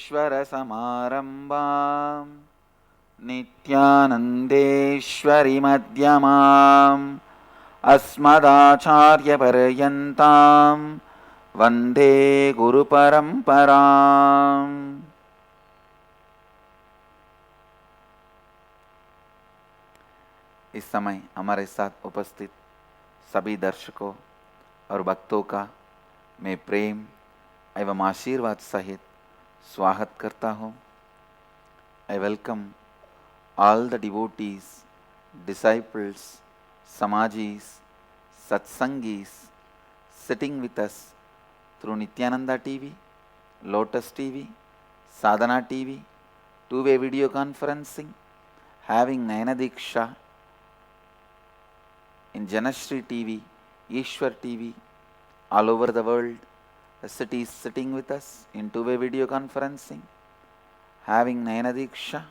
Shankaracharyasamarambam Nithyanandeshwari madhyamam Asmadacharya paryantam Vande Guru Paramparam. इस समय हमारे साथ उपस्थित सभी दर्शकों और भक्तों का मैं प्रेम एवं आशीर्वाद सहित स्वागत करता हूँ. I welcome all the devotees, disciples, samajis, satsangis sitting with us through Nithyananda TV, Lotus TV, Sadhana TV, two-way video conferencing, having Nayana Diksha in Janashri TV, Ishwar TV, all over the world. The city is sitting with us in two-way video conferencing, having Nayana Diksha.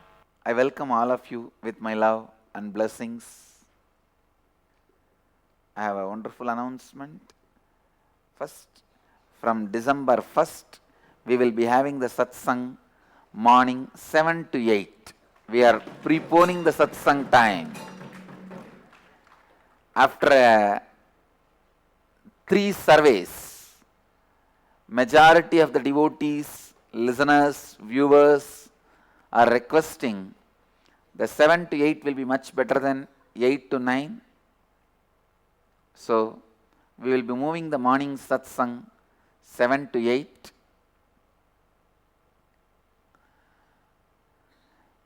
I welcome all of you with my love and blessings. I have a wonderful announcement. First, from December 1st, we will be having the satsang morning 7 to 8. We are preponing the satsang time. After 3 surveys, majority of the devotees, listeners, viewers are requesting the 7 to 8 will be much better than 8 to 9. So, we will be moving the morning satsang 7 to 8.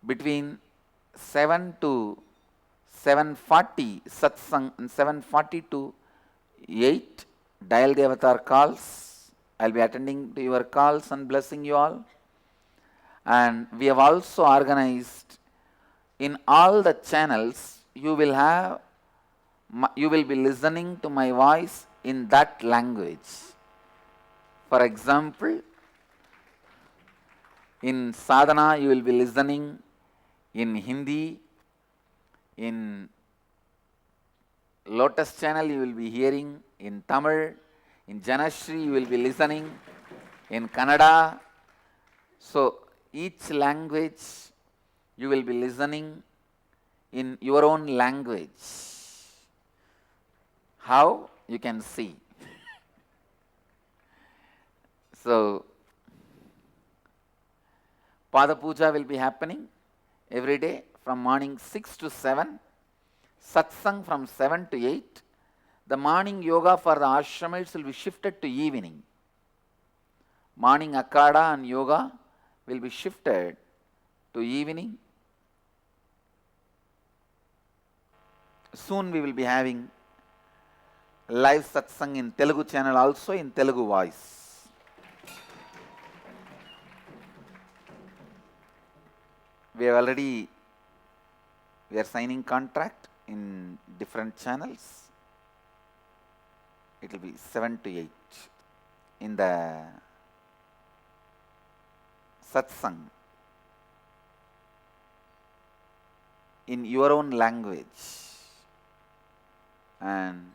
Between 7 to 7:40 satsang and 7:40 to 8 dial the avatar calls. I will be attending to your calls and blessing you all. And we have also organized in all the channels you will be listening to my voice in that language. For example, in sadhana you will be listening in Hindi. In Lotus channel you will be hearing in Tamil. In Janashri you will be listening in Kannada. So each language you will be listening in your own language. How? You can see. So Pada Puja will be happening every day from morning 6 to 7, satsang from 7 to 8. The morning yoga for the ashramites will be shifted to evening. Morning akada and yoga will be shifted to evening. Soon we will be having live satsang in Telugu channel also in Telugu voice. We are signing contract in different channels. It will be 7 to 8 in the satsang in your own language. And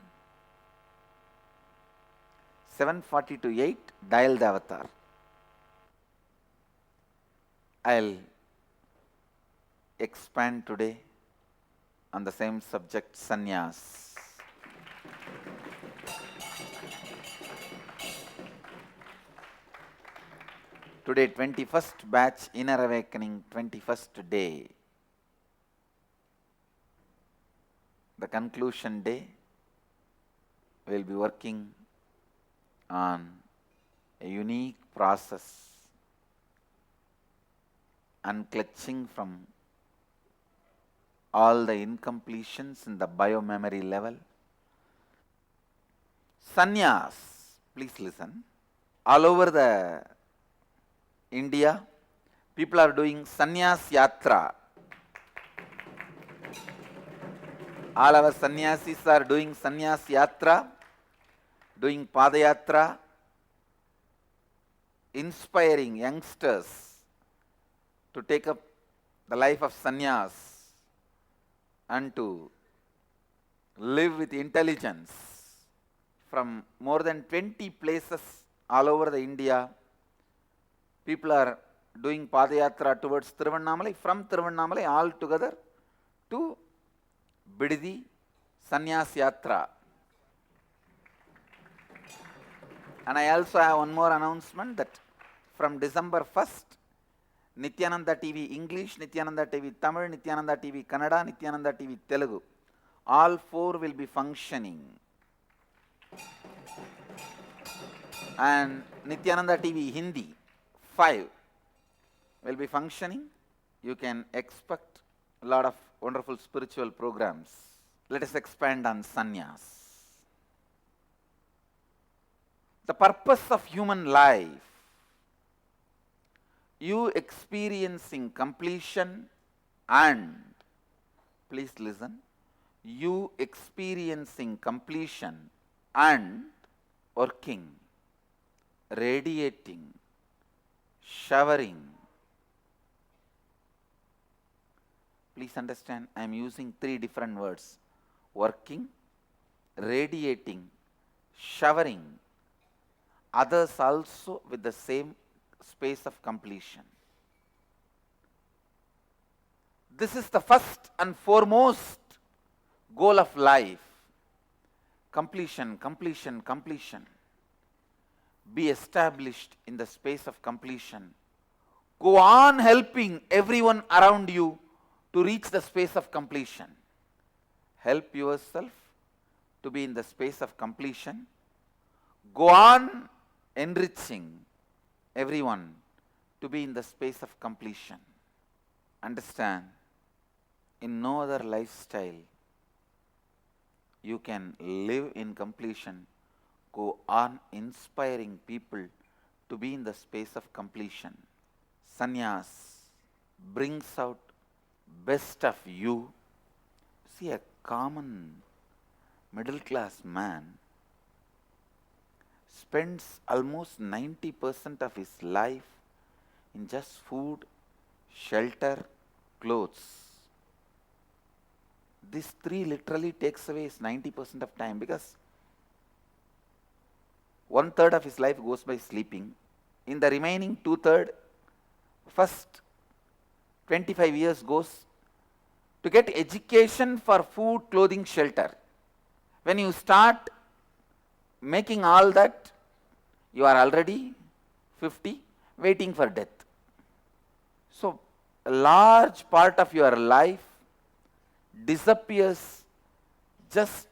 7:40 to 8 dial the avatar. I'll expand today on the same subject, Sannyas. Today, 21st batch, Inner Awakening, 21st day. The conclusion day, we will be working on a unique process, unclutching from all the incompletions in the biomemory level. Sannyas, please listen. All over the India, people are doing Sannyas Yatra. All our Sannyasis are doing Sannyas Yatra, doing Padayatra, inspiring youngsters to take up the life of Sannyas and to live with intelligence. From more than 20 places all over the India, people are doing Padayatra towards Tiruvannamalai, from Tiruvannamalai all together to Bididi Sannyas Yatra. And I also have one more announcement that from December 1st, Nithyananda TV English, Nithyananda TV Tamil, Nithyananda TV Kannada, Nithyananda TV Telugu, all four will be functioning. And Nithyananda TV Hindi 5 will be functioning. You can expect a lot of wonderful spiritual programs. Let us expand on sannyas. The purpose of human life, you experiencing completion and, please listen, you experiencing completion and working, radiating, showering. Please understand, I am using three different words: working, radiating, showering. Others also with the same space of completion. This is the first and foremost goal of life. Completion, completion, completion. Be established in the space of completion. Go on helping everyone around you to reach the space of completion. Help yourself to be in the space of completion. Go on enriching everyone to be in the space of completion. Understand, in no other lifestyle you can live in completion. Go on inspiring people to be in the space of completion. Sannyas brings out best of you. See, a common middle class man spends almost 90% of his life in just food, shelter, clothes. This three literally takes away his 90% of time, because 1/3 of his life goes by sleeping. In the remaining 2/3, first 25 years goes to get education for food, clothing, shelter. When you start making all that, you are already 50, waiting for death. So, a large part of your life disappears just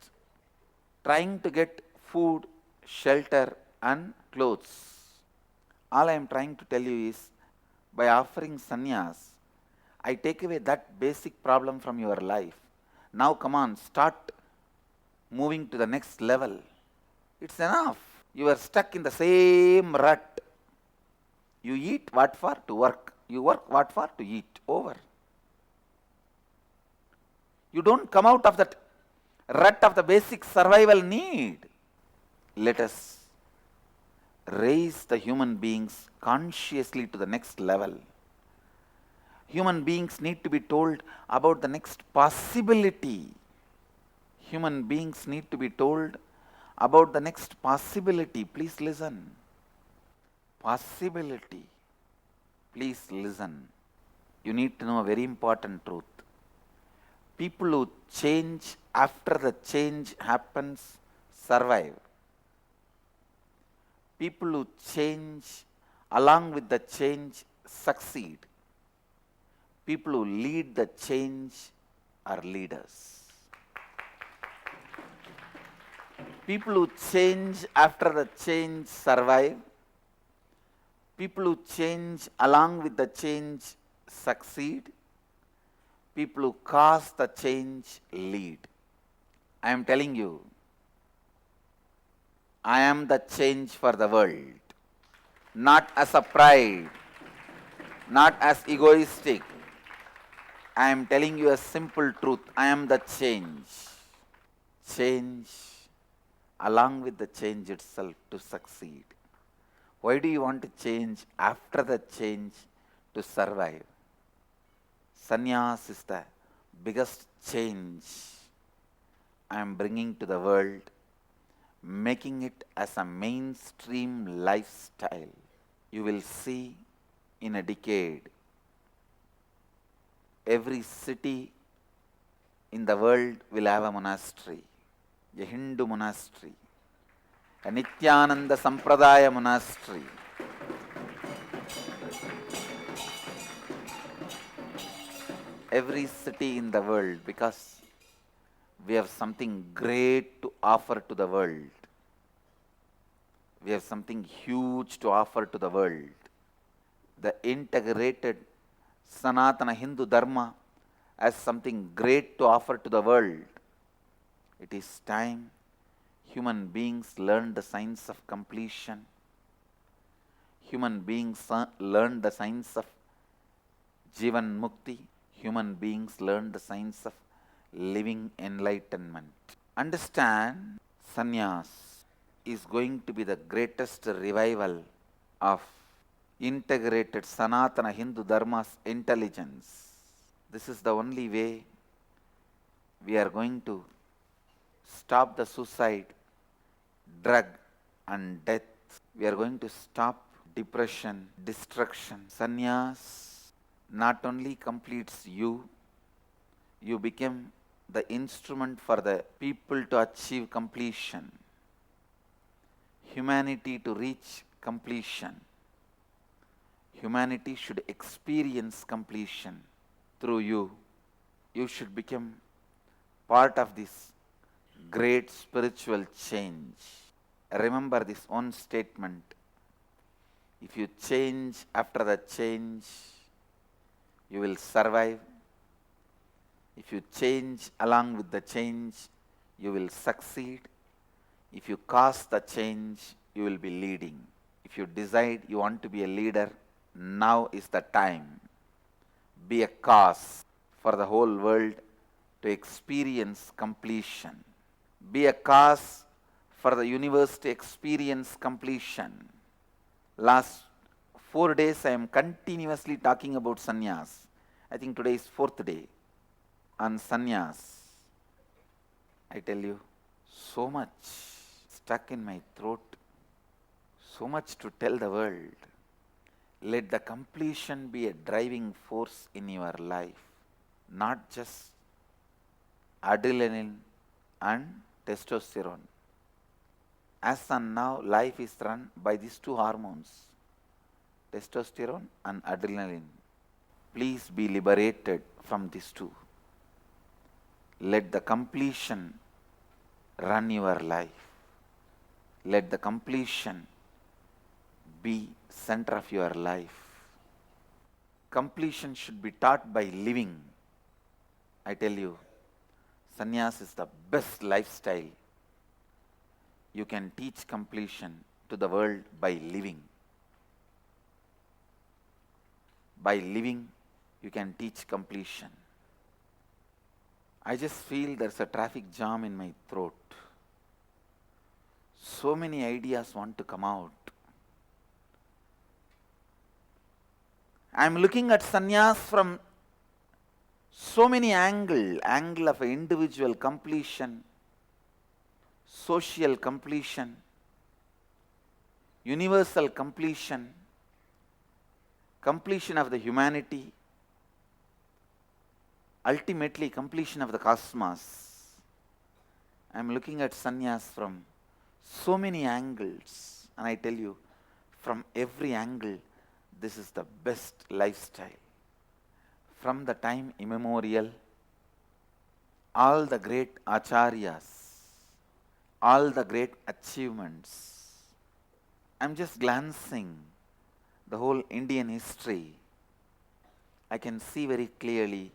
trying to get food, shelter and clothes. All I am trying to tell you is, by offering sannyas, I take away that basic problem from your life. Now come on, start moving to the next level. It's enough. You are stuck in the same rut. You eat what for? To work. You work what for? To eat. Over. You don't come out of that rut of the basic survival need. Let us raise the human beings consciously to the next level. Human beings need to be told about the next possibility. Human beings need to be told about the next possibility. Please listen. Possibility. Please listen. You need to know a very important truth. People who change after the change happens survive. People who change along with the change succeed. People who lead the change are leaders. People who change after the change survive. People who change along with the change succeed. People who cause the change lead. I am telling you, I am the change for the world. Not as a pride, not as egoistic. I am telling you a simple truth. I am the change. Change along with the change itself to succeed. Why do you want to change after the change to survive? Sannyas is the biggest change I am bringing to the world, making it as a mainstream lifestyle. You will see in a decade, every city in the world will have a monastery, a Hindu monastery, a Nithyananda Sampradaya monastery. Every city in the world, because we have something great to offer to the world. We have something huge to offer to the world. The integrated Sanatana Hindu Dharma has something great to offer to the world. It is time human beings learn the science of completion. Human beings learn the science of Jivan Mukti. Human beings learn the science of living enlightenment. Understand, Sannyas is going to be the greatest revival of integrated Sanatana Hindu Dharma's intelligence. This is the only way we are going to stop the suicide, drug and death. We are going to stop depression, destruction. Sannyas not only completes you, you become the instrument for the people to achieve completion, humanity to reach completion. Humanity should experience completion through you. You should become part of this great spiritual change. Remember this one statement. If you change after the change, you will survive. If you change along with the change, you will succeed. If you cause the change, you will be leading. If you decide you want to be a leader, now is the time. Be a cause for the whole world to experience completion. Be a cause for the universe to experience completion. Last 4 days I am continuously talking about sannyas. I think today is 4th day on sannyas. I tell you, so much stuck in my throat, so much to tell the world. Let the completion be a driving force in your life, not just adrenaline and testosterone. As on now, life is run by these two hormones, testosterone and adrenaline. Please be liberated from these two. Let the completion run your life. Let the completion be center of your life. Completion should be taught by living. I tell you, sannyas is the best lifestyle. You can teach completion to the world by living. By living, you can teach completion. I just feel there's a traffic jam in my throat. So many ideas want to come out. I'm looking at sannyas from so many angle of individual completion, social completion, universal completion, completion of the humanity, ultimately completion of the cosmos. I'm looking at sannyas from so many angles, and I tell you, from every angle, this is the best lifestyle. From the time immemorial, all the great acharyas, all the great achievements. I'm just glancing the whole Indian history. I can see very clearly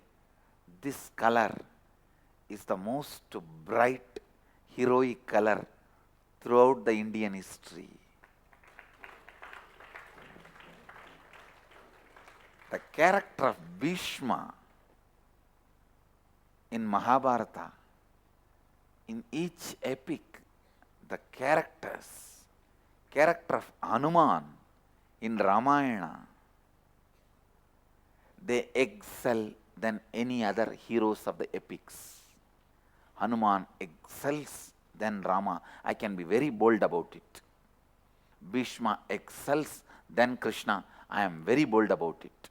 this color is the most bright, heroic color throughout the Indian history. The character of Bhishma in Mahabharata, in each epic, the character of Hanuman in Ramayana, they excel than any other heroes of the epics. Hanuman excels than Rama. I can be very bold about it. Bhishma excels than Krishna. I am very bold about it.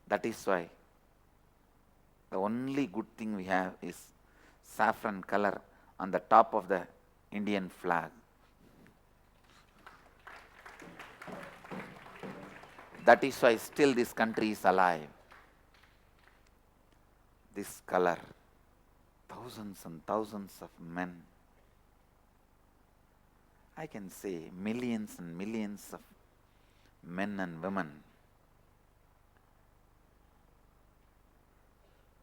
That is why the only good thing we have is saffron color on the top of the Indian flag. That is why still this country is alive. This color, thousands and thousands of men, I can say millions and millions of men and women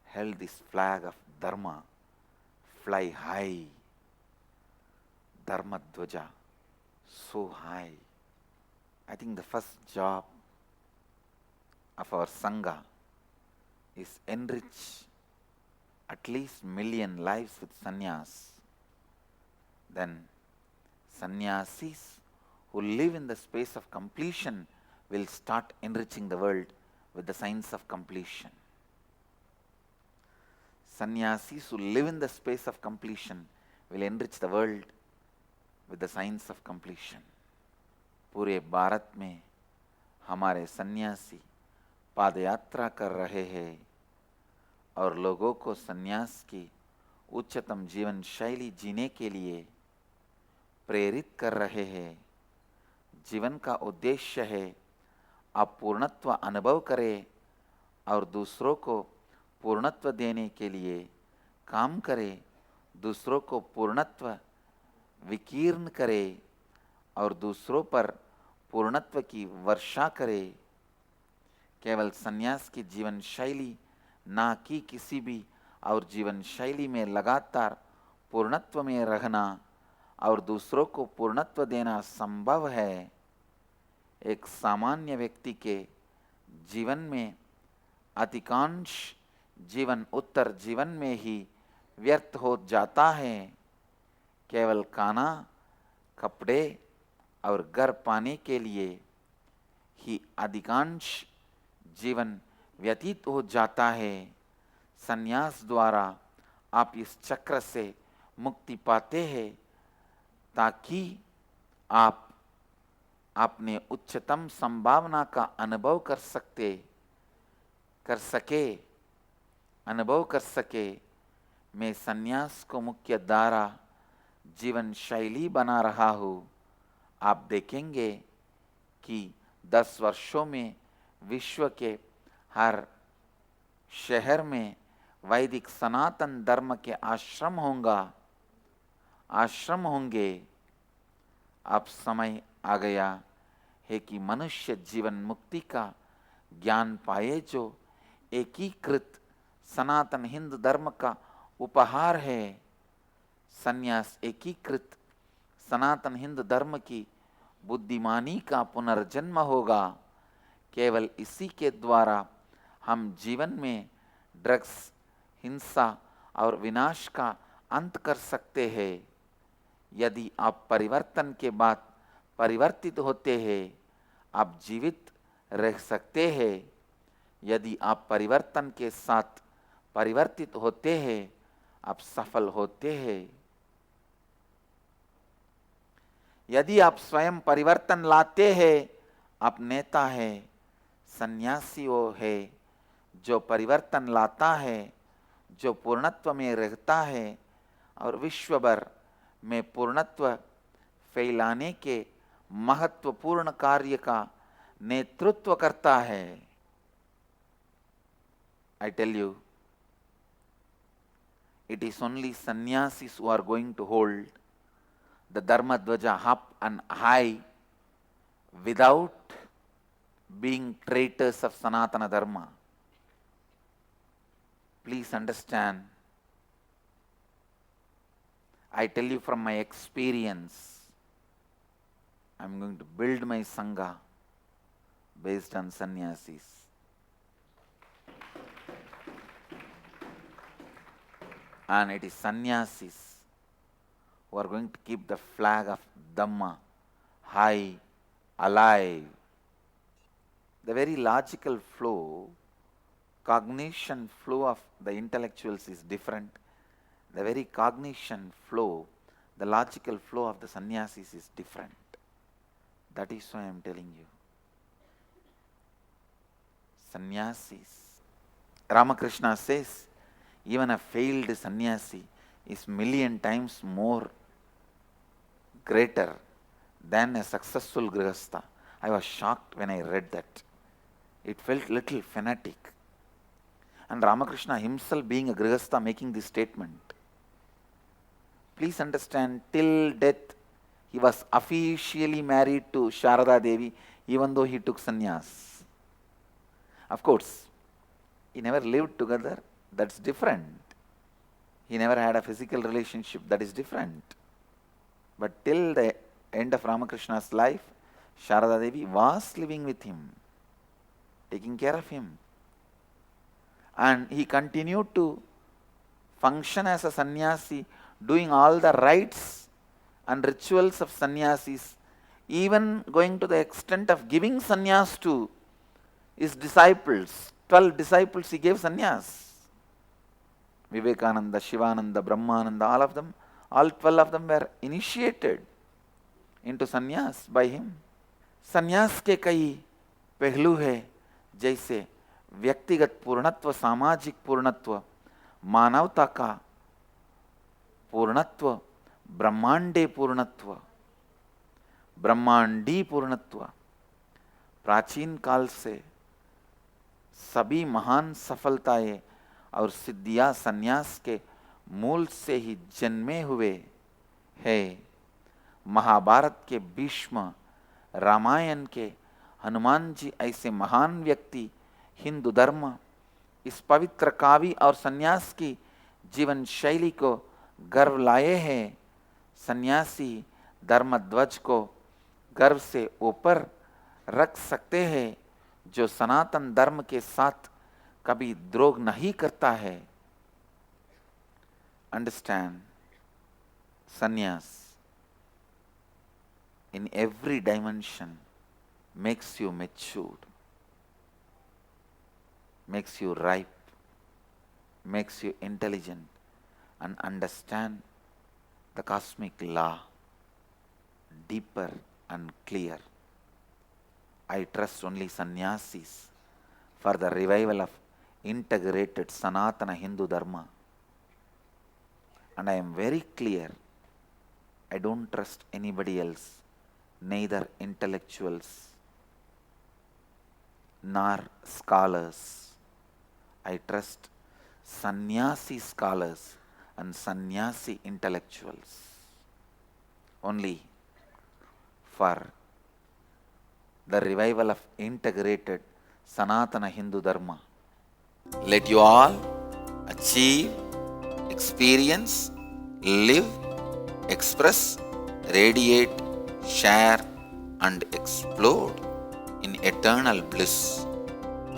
held this flag of Dharma, fly high, Dharma Dvaja, so high. I think the first job of our Sangha is enrich at least million lives with sannyas. Then Sannyasis who live in the space of completion will start enriching the world with the science of completion. Sannyasis who live in the space of completion will enrich the world with the science of completion. पूरे भारत में हमारे सन्यासी पाद यात्रा कर रहे हैं और लोगों को सन्यास की उच्चतम जीवन शैली जीने के लिए प्रेरित कर रहे हैं। जीवन का उद्देश्य है आप पूर्णत्व अनुभव करें और दूसरों को पूर्णत्व देने के लिए काम करें, दूसरों को पूर्णत्व विकीर्ण करे और दूसरों पर पूर्णत्व की वर्षा करे। केवल सन्यास की जीवन शैली ना कि किसी भी और जीवन शैली में लगातार पूर्णत्व में रहना और दूसरों को पूर्णत्व देना संभव है। एक सामान्य व्यक्ति के जीवन में अधिकांश जीवन उत्तर जीवन में ही व्यर्थ हो जाता है। केवल खाना, कपड़े और घर पाने के लिए ही अधिकांश जीवन व्यतीत हो जाता है। संन्यास द्वारा आप इस चक्र से मुक्ति पाते हैं ताकि आप अपने उच्चतम संभावना का अनुभव कर सके। मैं संन्यास को मुख्य धारा जीवन शैली बना रहा हूँ। आप देखेंगे कि 10 वर्षों में विश्व के हर शहर में वैदिक सनातन धर्म के आश्रम होंगे। अब समय आ गया है कि मनुष्य जीवन मुक्ति का ज्ञान पाए जो एकीकृत सनातन हिंदू धर्म का उपहार है। सन्यास एकीकृत सनातन हिंदू धर्म की बुद्धिमानी का पुनर्जन्म होगा। केवल इसी के द्वारा हम जीवन में ड्रग्स, हिंसा और विनाश का अंत कर सकते हैं। यदि आप परिवर्तन के बाद परिवर्तित होते हैं, आप जीवित रह सकते हैं। यदि आप परिवर्तन के साथ परिवर्तित होते हैं, आप सफल होते हैं। यदि आप स्वयं परिवर्तन लाते हैं, आप नेता है। सन्यासी वो है जो परिवर्तन लाता है, जो पूर्णत्व में रहता है और विश्व भर में पूर्णत्व फैलाने के महत्वपूर्ण कार्य का नेतृत्व करता है। I tell you, it is only sannyasis who are going to hold the Dharma Dvaja up and high without being traitors of Sanatana Dharma. Please understand, I tell you from my experience, I am going to build my Sangha based on Sannyasis. And it is Sannyasis who are going to keep the flag of Dhamma high, alive. The very logical flow, cognition flow of the intellectuals is different. The very cognition flow, the logical flow of the sannyasis is different. That is why I am telling you. Sannyasis. Ramakrishna says, even a failed sannyasi is million times more greater than a successful grihastha. I was shocked when I read that. It felt little fanatic. And Ramakrishna himself being a grihastha making this statement. Please understand, till death he was officially married to Sharada Devi even though he took sannyas. Of course, he never lived together, that's different. He never had a physical relationship, that is different. But till the end of Ramakrishna's life, Sharada Devi was living with him, taking care of him. And he continued to function as a sannyasi, doing all the rites and rituals of sannyasis, even going to the extent of giving sannyas to his disciples. 12 disciples he gave sannyas. Vivekananda, Shivananda, Brahmananda, all of them, all 12 of them were initiated into sannyas by him. Sannyas के कई पहलू है, जैसे व्यक्तिगत पूर्णत्व, सामाजिक पूर्णत्व, मानवता का पूर्णत्व, ब्रह्मांडे पूर्णत्व, ब्रह्मांडी पूर्णत्व. प्राचीन काल से सभी महान सफलताएं और सिद्धियां संन्यास के मूल से ही जन्मे हुए हैं. महाभारत के भीष्म, रामायण के हनुमान जी ऐसे महान व्यक्ति हिंदू धर्म, इस पवित्र काव्य और संन्यास की जीवन शैली को गर्व लाए हैं. सन्यासी धर्म ध्वज को गर्व से ऊपर रख सकते हैं, जो सनातन धर्म के साथ कभी द्रोह नहीं करता है. Understand, sannyas in every dimension makes you matured, makes you ripe, makes you intelligent and understand the cosmic law deeper and clear. I trust only sannyasis for the revival of integrated Sanatana Hindu Dharma. And I am very clear, I don't trust anybody else, neither intellectuals nor scholars. I trust sannyasi scholars and sannyasi intellectuals only for the revival of integrated Sanatana Hindu Dharma. Let you all achieve, experience, live, express, radiate, share and explode in eternal bliss.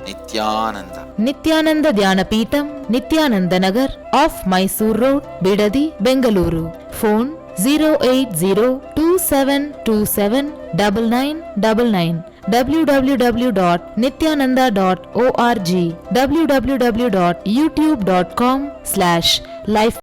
Nithyananda. Nithyananda Dhyanapitham, Nithyananda Nagar, off Mysore Road, Bidadi, Bengaluru. Phone 08027279999. www.nithyananda.org. www.youtube.com/life